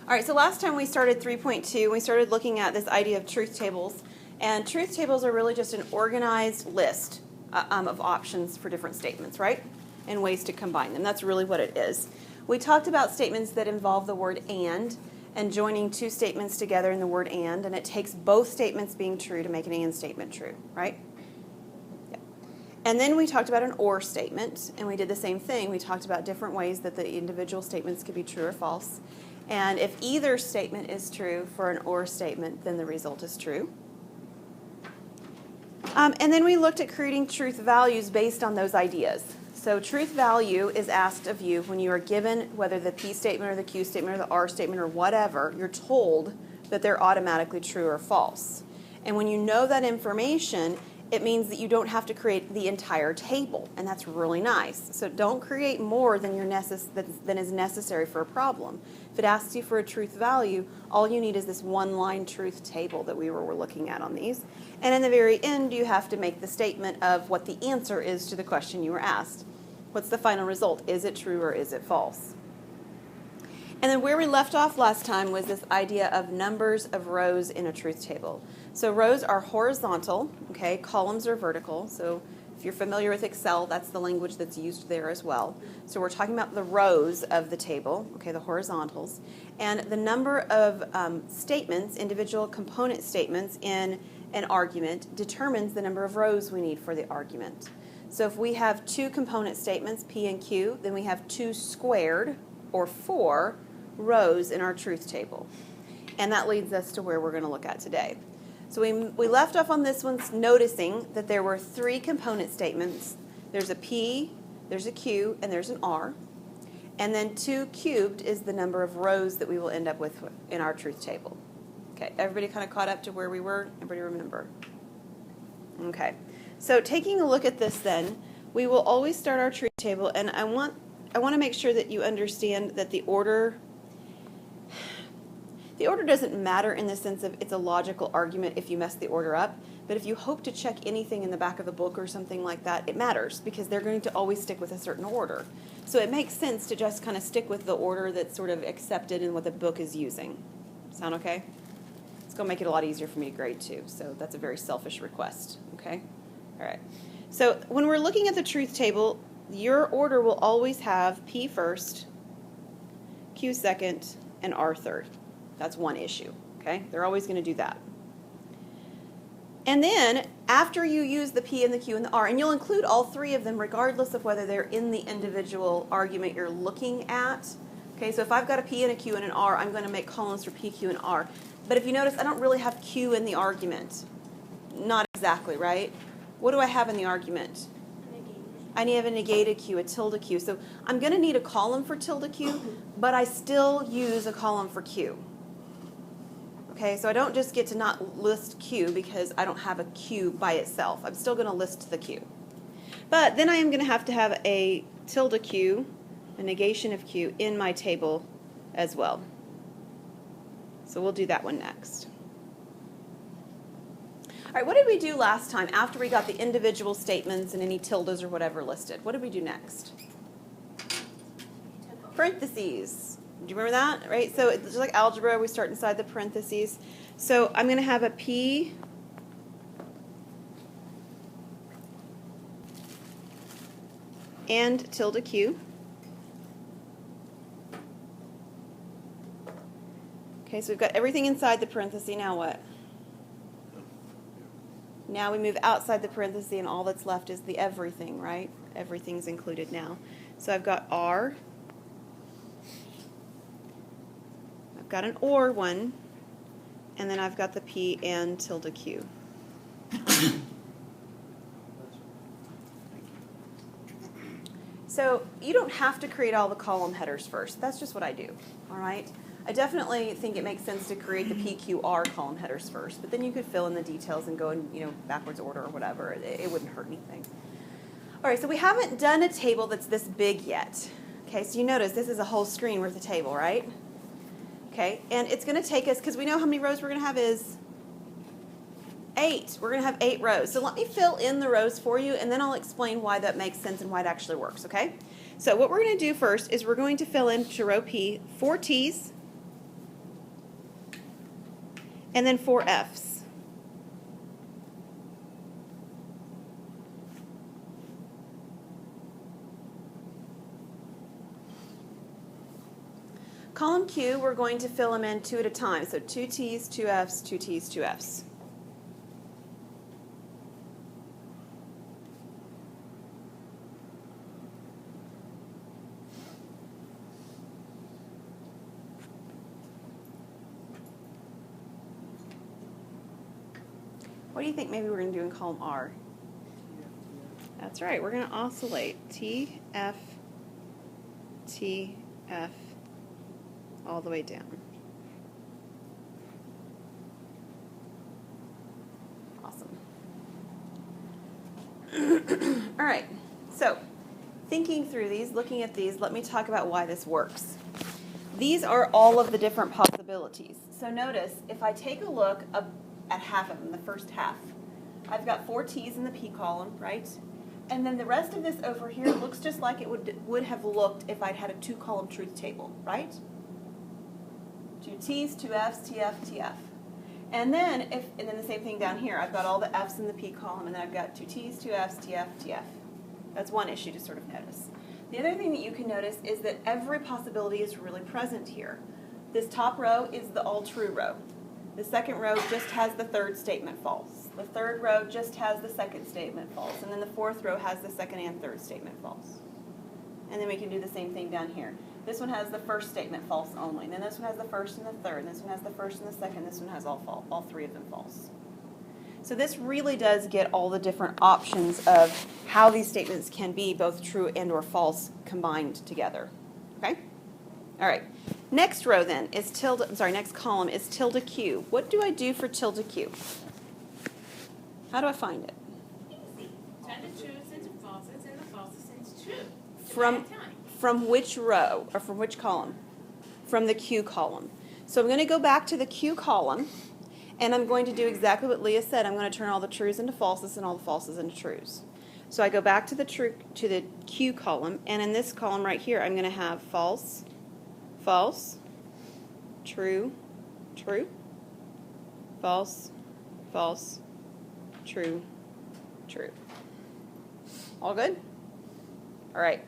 All right, so last time we started 3.2, we started looking at this idea of truth tables. And truth tables are really just an organized list of options for different statements, right? And ways to combine them. That's really what it is. We talked about statements that involve the word and joining two statements together in the word and it takes both statements being true to make an and statement true, right? Yeah. And then we talked about an or statement, and we did the same thing. We talked about different ways that the individual statements could be true or false. And if either statement is true for an or statement, then the result is true. And then we looked at creating truth values based on those ideas. So truth value is asked of you when you are given whether the P statement or the Q statement or the R statement or whatever, you're told that they're automatically true or false. And when you know that information, it means that you don't have to create the entire table, and that's really nice. So don't create more than than is necessary for a problem. If it asks you for a truth value, all you need is this one-line truth table that we were looking at on these. And in the very end, you have to make the statement of what the answer is to the question you were asked. What's the final result? Is it true or is it false? And then where we left off last time was this idea of numbers of rows in a truth table. So rows are horizontal, okay? Columns are vertical. So if you're familiar with Excel, that's the language that's used there as well. So we're talking about the rows of the table, okay, the horizontals. And the number of statements, individual component statements in an argument determines the number of rows we need for the argument. So if we have two component statements, P and Q, then we have 2 squared, or 4, rows in our truth table. And that leads us to where we're going to look at today. So we left off on this one noticing that there were 3 component statements. There's a P, there's a Q, and there's an R. And then 2 cubed is the number of rows that we will end up with in our truth table. Okay, everybody kind of caught up to where we were? Everybody remember? Okay, so taking a look at this then, we will always start our truth table, and I want to make sure that you understand that the order doesn't matter in the sense of it's a logical argument if you mess the order up, but if you hope to check anything in the back of the book or something like that, it matters because they're going to always stick with a certain order. So it makes sense to just kind of stick with the order that's sort of accepted in what the book is using. Sound okay? It's going to make it a lot easier for me to grade too, so that's a very selfish request, okay? All right. So when we're looking at the truth table, your order will always have P first, Q second, and R third. That's one issue, okay? They're always going to do that. And then, after you use the P and the Q and the R, and you'll include all 3 of them regardless of whether they're in the individual argument you're looking at. Okay, so if I've got a P and a Q and an R, I'm going to make columns for P, Q, and R. But if you notice, I don't really have Q in the argument. Not exactly, right? What do I have in the argument? I need to have a negated Q, a tilde Q. So I'm going to need a column for tilde Q, but I still use a column for Q. Okay, so I don't just get to not list Q because I don't have a Q by itself. I'm still going to list the Q. But then I am going to have a tilde Q, a negation of Q, in my table as well. So we'll do that one next. All right, what did we do last time after we got the individual statements and any tildes or whatever listed? What did we do next? Parentheses. Do you remember that? Right? So it's just like algebra, we start inside the parentheses. So I'm going to have a P and tilde Q. Okay, so we've got everything inside the parenthesis. Now what? Now we move outside the parenthesis, and all that's left is the everything, right? Everything's included now. So I've got R. I've got an or one, and then I've got the P and tilde Q. So you don't have to create all the column headers first. That's just what I do, all right? I definitely think it makes sense to create the PQR column headers first, but then you could fill in the details and go in, backwards order or whatever. It wouldn't hurt anything. All right, so we haven't done a table that's this big yet. Okay, so you notice this is a whole screen worth of table, right? Okay, and it's going to take us, because we know how many rows we're going to have is 8. We're going to have 8 rows. So let me fill in the rows for you, and then I'll explain why that makes sense and why it actually works, okay? So what we're going to do first is we're going to fill into row P 4 T's, and then 4 F's. Column Q, we're going to fill them in 2 at a time. So 2 T's, 2 F's, 2 T's, 2 F's. What do you think maybe we're going to do in column R? That's right. We're going to oscillate T, F, T, F, all the way down. Awesome. All right. So, thinking through these, looking at these, let me talk about why this works. These are all of the different possibilities. So notice, if I take a look at half of them, the first half, I've got 4 T's in the P column, right? And then the rest of this over here looks just like it would have looked if I'd had a 2-column truth table, right? 2 T's, 2 F's, TF, TF. And then the same thing down here. I've got all the F's in the P column, and then I've got 2 T's, 2 F's, TF, TF. That's one issue to sort of notice. The other thing that you can notice is that every possibility is really present here. This top row is the all true row. The second row just has the third statement false. The third row just has the second statement false. And then the fourth row has the second and third statement false. And then we can do the same thing down here. This one has the first statement false only. And then this one has the first and the third. And this one has the first and the second. This one has all 3 of them false. So this really does get all the different options of how these statements can be both true and or false combined together. Okay? All right. Next row then is next column is tilde Q. What do I do for tilde Q? How do I find it? Easy. Turn the truths into falses and the falses into true. From which row or from which column? From the Q column. So I'm going to go back to the Q column, and I'm going to do exactly what Leah said. I'm going to turn all the trues into falses and all the falses into trues. So I go back to the Q column, and in this column right here, I'm going to have false, false, true, true, false, false, true, true. All good? All right.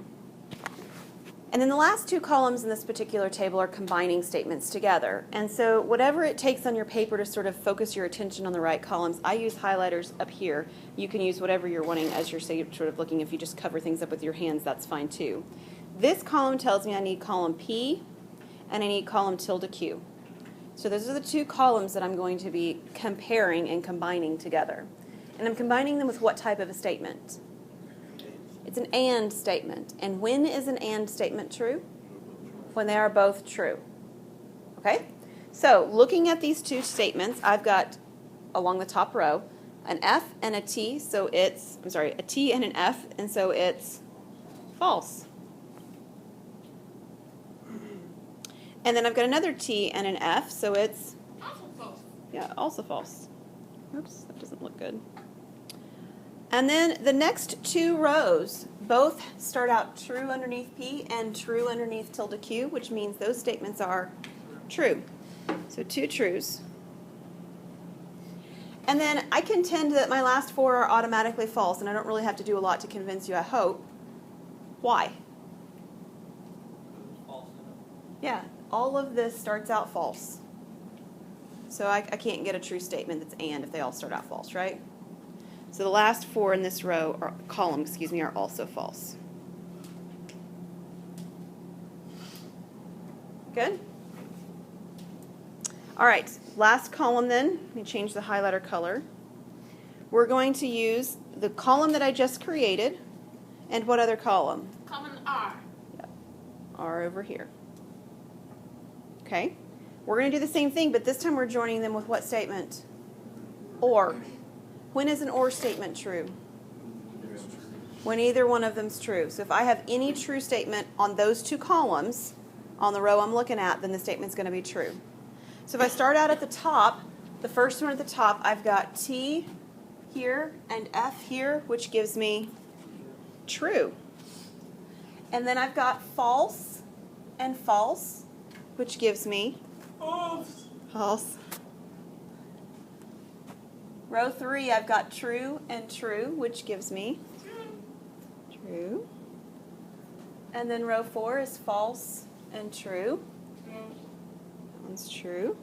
And then the last 2 columns in this particular table are combining statements together. And so whatever it takes on your paper to sort of focus your attention on the right columns, I use highlighters up here. You can use whatever you're wanting as you're sort of looking. If you just cover things up with your hands, that's fine too. This column tells me I need column P and I need column tilde Q. So those are the 2 columns that I'm going to be comparing and combining together. And I'm combining them with what type of a statement? It's an and statement. And when is an and statement true? When they are both true. Okay? So looking at these 2 statements, I've got along the top row an F and a T, so it's, a T and an F, and so it's false. And then I've got another T and an F, so it's Also false. Yeah, also false. Oops, that doesn't look good. And then the next 2 rows both start out true underneath P and true underneath tilde Q, which means those statements are true. So 2 trues. And then I contend that my last 4 are automatically false, and I don't really have to do a lot to convince you, I hope. Why? Yeah, all of this starts out false. So I can't get a true statement that's and if they all start out false, right? So the last 4 in this row, or column, are also false. Good? All right, last column then. Let me change the highlighter color. We're going to use the column that I just created, and what other column? Column R. Yep. R over here. Okay? We're going to do the same thing, but this time we're joining them with what statement? Or. When is an or statement true? When either one of them's true. So if I have any true statement on those 2 columns, on the row I'm looking at, then the statement's going to be true. So if I start out at the top, the first one at the top, I've got T here and F here, which gives me true. And then I've got false and false, which gives me False. false. Row 3, I've got true and true, which gives me true. And then row 4 is false and true. That one's true.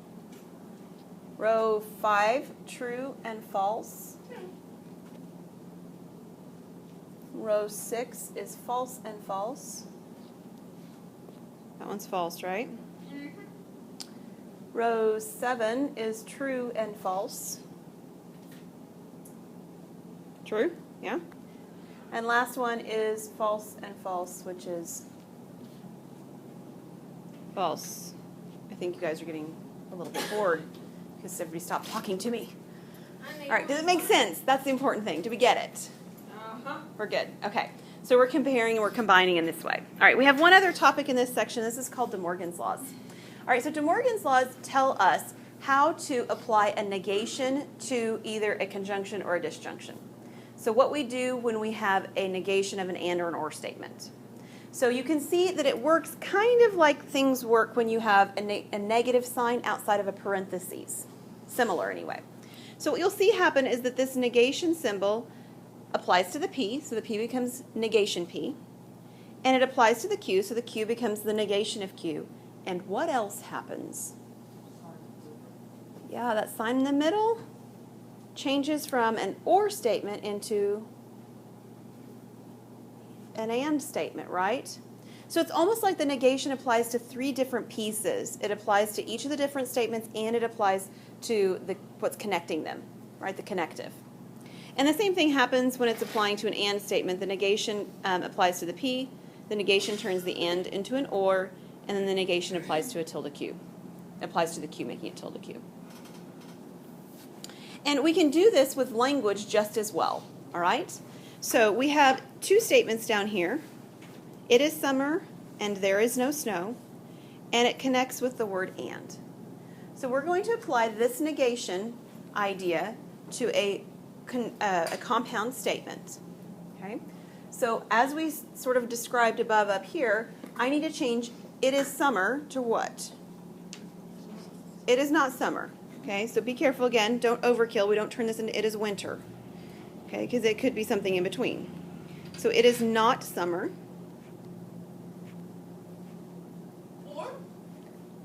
Row 5, true and false. Row 6 is false and false. That one's false, right? Row 7 is true and false. True, yeah. And last one is false and false, which is false. I think you guys are getting a little bit bored because everybody stopped talking to me. All right, does it make sense? That's the important thing. Do we get it? We're good. Okay. So we're comparing and we're combining in this way. All right, we have one other topic in this section. This is called De Morgan's Laws. All right, so De Morgan's Laws tell us how to apply a negation to either a conjunction or a disjunction. So what we do when we have a negation of an and or an or statement. So you can see that it works kind of like things work when you have a negative sign outside of a parentheses. Similar anyway. So what you'll see happen is that this negation symbol applies to the P, so the P becomes negation P. And it applies to the Q, so the Q becomes the negation of Q. And what else happens? Yeah, that sign in the middle changes from an or statement into an and statement, right? So it's almost like the negation applies to 3 different pieces. It applies to each of the different statements and it applies to what's connecting them, right, the connective. And the same thing happens when it's applying to an and statement. The negation applies to the P, the negation turns the and into an or, and then the negation applies to a tilde Q. Applies to the Q, making it tilde Q. And we can do this with language just as well, all right? So we have 2 statements down here. It is summer and there is no snow, and it connects with the word and. So we're going to apply this negation idea to a compound statement, okay? So as we sort of described above up here, I need to change it is summer to what? It is not summer. Okay, so be careful again. Don't overkill. We don't turn this into it is winter. Okay, because it could be something in between. So it is not summer.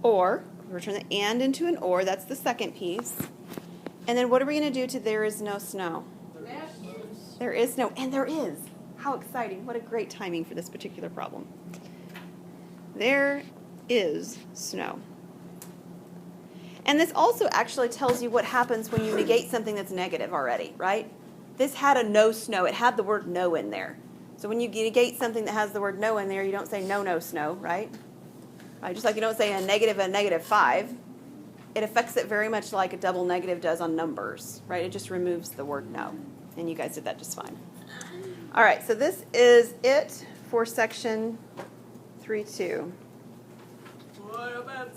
Or, we return the and into an or. That's the second piece. And then what are we going to do to there is no snow? There is no, and there is. How exciting. What a great timing for this particular problem. There is snow. And this also actually tells you what happens when you negate something that's negative already, right? This had a no snow. It had the word no in there. So when you negate something that has the word no in there, you don't say no snow, right? Just like you don't say a negative 5. It affects it very much like a double negative does on numbers, right? It just removes the word no. And you guys did that just fine. All right, so this is it for section 3.2. What about